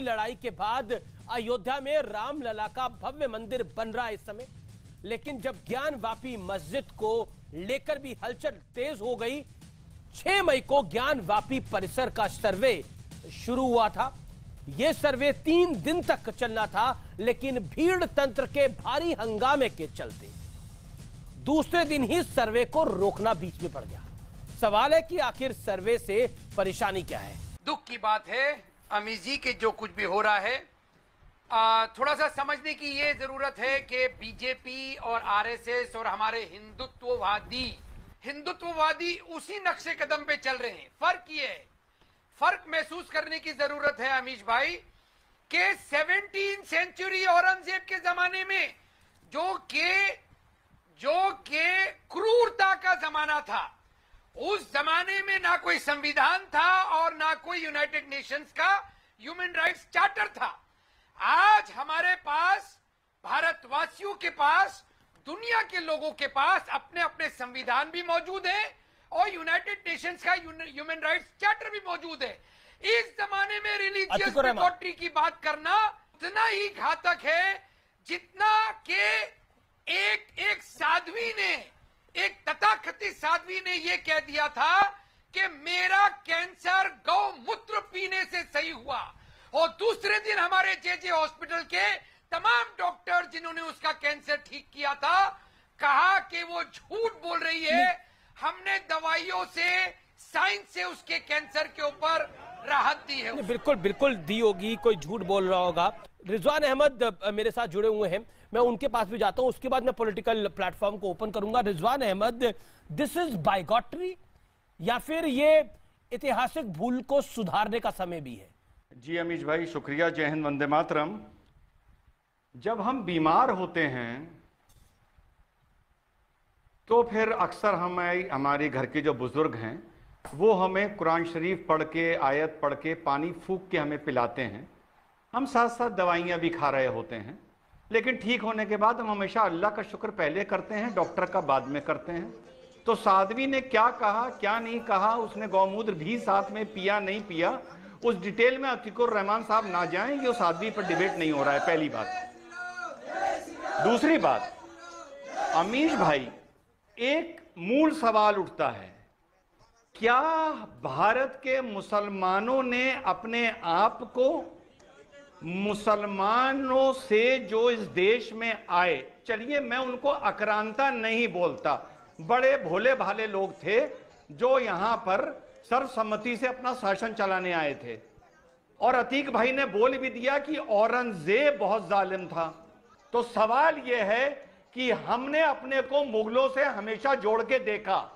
लड़ाई के बाद अयोध्या में रामलला का भव्य मंदिर बन रहा है इस समय। लेकिन जब ज्ञानवापी मस्जिद को लेकर भी हलचल तेज हो गई, 6 मई को ज्ञानवापी परिसर का सर्वे शुरू हुआ था। यह सर्वे 3 दिन तक चलना था, लेकिन भीड़ तंत्र के भारी हंगामे के चलते दूसरे दिन ही सर्वे को रोकना बीच में पड़ गया। सवाल है कि आखिर सर्वे से परेशानी क्या है। दुख की बात है अमीर जी के जो कुछ भी हो रहा है, थोड़ा सा समझने की ये जरूरत है कि बीजेपी और आरएसएस और हमारे हिंदुत्ववादी उसी नक्शे कदम पे चल रहे हैं। फर्क ये है, फर्क महसूस करने की जरूरत है अमीश भाई के 17वीं सेंचुरी औरंगजेब के जमाने में जो के क्रूरता का जमाना था, उस जमाने में ना कोई संविधान था और ना कोई यूनाइटेड नेशंस का ह्यूमन राइट्स चार्टर था। आज हमारे पास, भारतवासियों के पास, दुनिया के लोगों के पास अपने अपने संविधान भी मौजूद है और यूनाइटेड नेशंस का ह्यूमन राइट्स चार्टर भी मौजूद है। इस जमाने में रिलीजियस लिबर्टी की बात करना उतना ही घातक है जितना कि एक साध्वी ने, एक तथाकथित साध्वी ने यह कह दिया था कि मेरा कैंसर गौमूत्र पीने से सही हुआ, और दूसरे दिन हमारे जे हॉस्पिटल के तमाम डॉक्टर जिन्होंने उसका कैंसर ठीक किया था, कहा कि वो झूठ बोल रही है, हमने दवाइयों से, साइंस से उसके कैंसर के ऊपर राहत दी है। बिल्कुल बिल्कुल दी होगी, कोई झूठ बोल रहा होगा। रिजवान अहमद मेरे साथ जुड़े हुए हैं, मैं उनके पास भी जाता हूं, उसके बाद मैं पॉलिटिकल प्लेटफॉर्म को ओपन करूंगा। रिजवान अहमद, दिस इज बायगॉटरी या फिर ये ऐतिहासिक भूल को सुधारने का समय भी है? जी अमीश भाई, शुक्रिया। जय हिंद, वंदे मातरम। जब हम बीमार होते हैं तो फिर अक्सर हमारे घर के जो बुजुर्ग हैं वो हमें कुरान शरीफ पढ़ के, आयत पढ़ के, पानी फूंक के हमें पिलाते हैं। हम साथ साथ दवाइयाँ भी खा रहे होते हैं, लेकिन ठीक होने के बाद हम हमेशा अल्लाह का शुक्र पहले करते हैं, डॉक्टर का बाद में करते हैं। तो साध्वी ने क्या कहा, क्या नहीं कहा, उसने गौमूत्र भी साथ में पिया नहीं पिया, उस डिटेल में अतीकुर रहमान साहब ना जाएं, ये साध्वी पर डिबेट नहीं हो रहा है, पहली बात। दूसरी बात, अमीश भाई, एक मूल सवाल उठता है, क्या भारत के मुसलमानों ने अपने आप को मुसलमानों से जो इस देश में आए, चलिए मैं उनको आक्रांता नहीं बोलता, बड़े भोले भाले लोग थे जो यहां पर सर्वसम्मति से अपना शासन चलाने आए थे, और अतीक भाई ने बोल भी दिया कि औरंगजेब बहुत जालिम था। तो सवाल यह है कि हमने अपने को मुगलों से हमेशा जोड़ के देखा,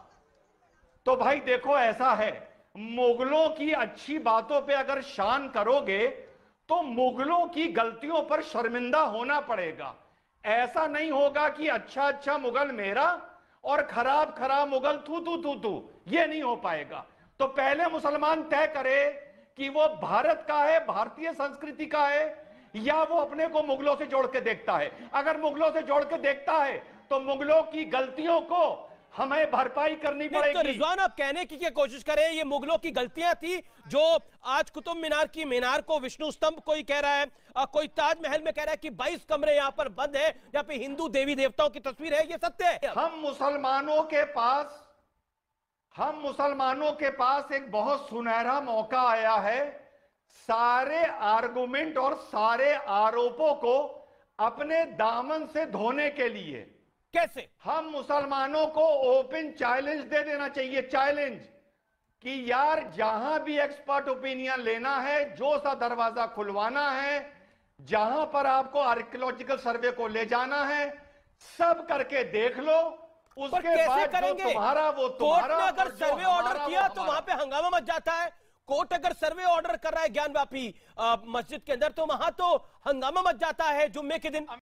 तो भाई देखो ऐसा है, मुगलों की अच्छी बातों पे अगर शान करोगे तो मुगलों की गलतियों पर शर्मिंदा होना पड़ेगा। ऐसा नहीं होगा कि अच्छा अच्छा मुगल मेरा और खराब खराब मुगल तू, ये नहीं हो पाएगा। तो पहले मुसलमान तय करे कि वो भारत का है, भारतीय संस्कृति का है, या वो अपने को मुगलों से जोड़ के देखता है। अगर मुगलों से जोड़ के देखता है तो मुगलों की गलतियों को हमें भरपाई करनी पड़ेगी। तो रिजवान, आप कहने की क्या कोशिश करें, ये मुगलों की गलतियां थी जो आज कुतुब मीनार की मीनार को विष्णु स्तंभ कोई कह रहा है, कोई ताजमहल में कह रहा है कि 22 कमरे यहां पर बंद है, यहाँ पे हिंदू देवी देवताओं की तस्वीर है, ये सत्य है? हम मुसलमानों के पास एक बहुत सुनहरा मौका आया है, सारे आर्गुमेंट और सारे आरोपों को अपने दामन से धोने के लिए। कैसे? हम मुसलमानों को ओपन चैलेंज दे देना चाहिए, चैलेंज कि यार जहां भी एक्सपर्ट ओपिनियन लेना है, जो सा दरवाजा खुलवाना है, जहां पर आपको आर्कियोलॉजिकल सर्वे को ले जाना है, सब करके देख लो। उसके बाद जो तुम्हारा वो तुम्हारा। कोर्ट ने अगर सर्वे ऑर्डर किया तो वहां पे हंगामा मच जाता है। कोर्ट अगर सर्वे ऑर्डर कर रहा है ज्ञानवापी मस्जिद के अंदर, तो वहां तो हंगामा मच जाता है जुम्मे के दिन।